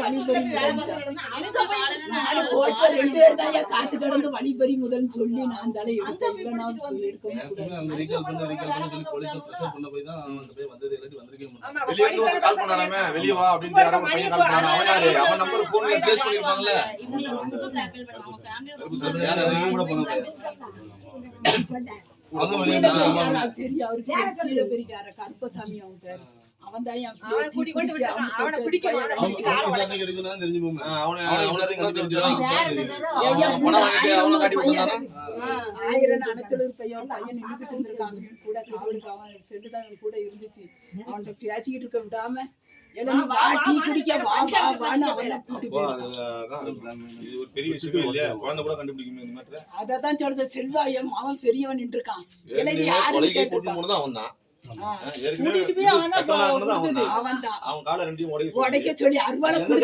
வழிபறி நானும் போச்சு 2 பேர் தான் காத்து கடந்து வழிபறி முதல்னு சொல்லி நான் தலை எடுத்தேன். இல்லைன்னா எடுக்கவும் வெளியே வா அப்படின்னு அவன் நம்பர் போன்ல ட்ரேஸ் பண்ணிருப்பாங்கல்ல. தெரியும் அவருக்கு பெரிய கருப்பசாமி அவன் பேரு. அவன் தான் ஆயிரம் அணத்துல பையன் நின்றுட்டு இருந்திருக்காங்க கூட காவலுக்கு. அவன் செல்லுதான் கூட இருந்துச்சு. அவன்கிட்ட பேசிக்கிட்டு இருக்க விடாம அதான் சொல்ற செல்வாயம் அவன் பெரியவன் நின்று இருக்கான். அவன் தான் உடைக்க சொல்லி அறுவாலை